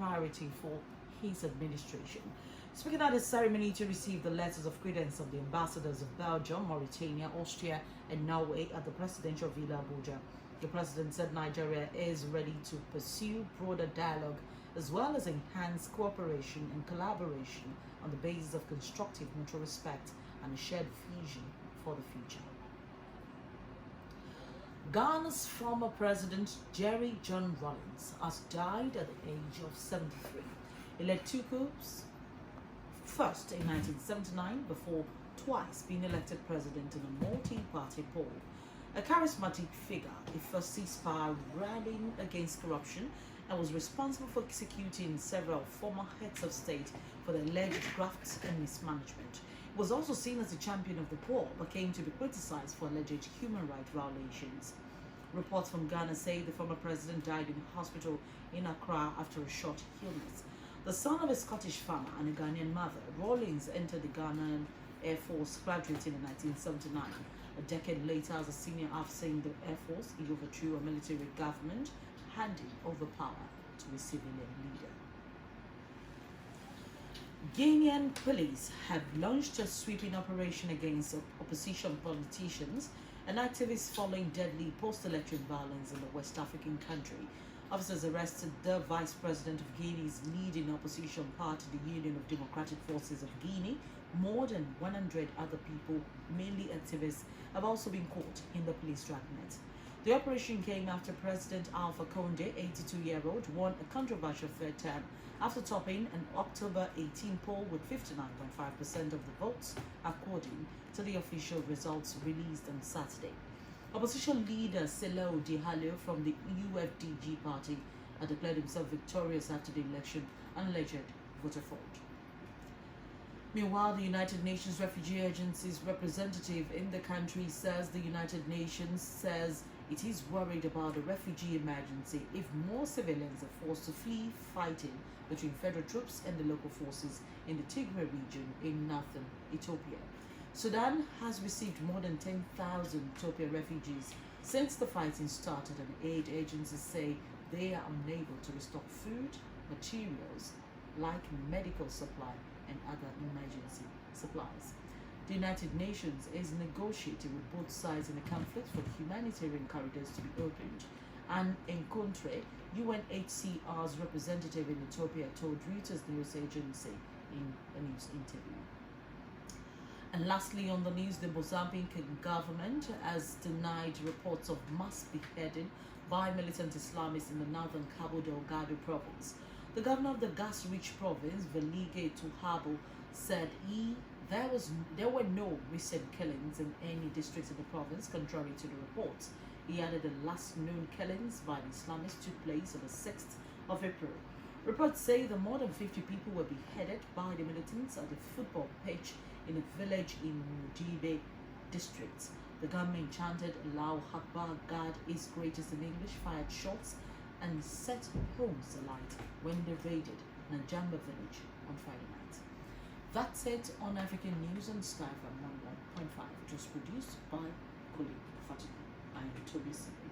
priority for his administration. Speaking at the ceremony to receive the letters of credence of the ambassadors of Belgium, Mauritania, Austria, and Norway at the presidential Villa Abuja, the president said Nigeria is ready to pursue broader dialogue as well as enhance cooperation and collaboration on the basis of constructive mutual respect and a shared vision for the future. Ghana's former president, Jerry John Rawlings, has died at the age of 73. He led two coups, first in 1979 before twice being elected president in a multi-party poll. A charismatic figure, he first ceasefire rallying against corruption and was responsible for executing several former heads of state for their alleged graft and mismanagement. He was also seen as a champion of the poor, but came to be criticized for alleged human rights violations. Reports from Ghana say the former president died in a hospital in Accra after a short illness. The son of a Scottish farmer and a Ghanaian mother, Rawlings entered the Ghanaian Air Force, graduating in 1979. A decade later, as a senior officer in the Air Force, he overthrew a military government, handing over power to a civilian leader. Guinean police have launched a sweeping operation against opposition politicians and activists following deadly post-election violence in the West African country. Officers arrested the vice president of Guinea's leading opposition party, the Union of Democratic Forces of Guinea. More than 100 other people, mainly activists, have also been caught in the police dragnet. The operation came after President Alpha Conde, 82-year-old, won a controversial third term after topping an October 18 poll with 59.5% of the votes, according to the official results released on Saturday. Opposition leader Selo Dihallo from the UFDG party had declared himself victorious after the election on alleged voter fraud. Meanwhile, the United Nations Refugee Agency's representative in the country says the United Nations says it is worried about a refugee emergency if more civilians are forced to flee fighting between federal troops and the local forces in the Tigray region in northern Ethiopia. Sudan has received more than 10,000 Ethiopian refugees since the fighting started, and aid agencies say they are unable to restock food, materials like medical supply and other emergency supplies. The United Nations is negotiating with both sides in the conflict for the humanitarian corridors to be opened. And Encontre, UNHCR's representative in Ethiopia, told Reuters news agency in a news interview. And lastly, on the news, the Mozambique government has denied reports of mass beheading by militant Islamists in the northern Cabo Delgado province. The governor of the gas-rich province, Velige Tuhabo, said there were no recent killings in any districts in the province, contrary to the reports. He added the last known killings by the Islamists took place on the 6th of April. Reports say that more than 50 people were beheaded by the militants at a football pitch in a village in Mudibe district. The gunmen chanted Allahu Akbar, God is greatest in English, fired shots and set homes alight when they raided Najamba village on Friday night. That's it on African News on Sky from 101.5, just produced by Kuli Fatima. I am Toby Secretary.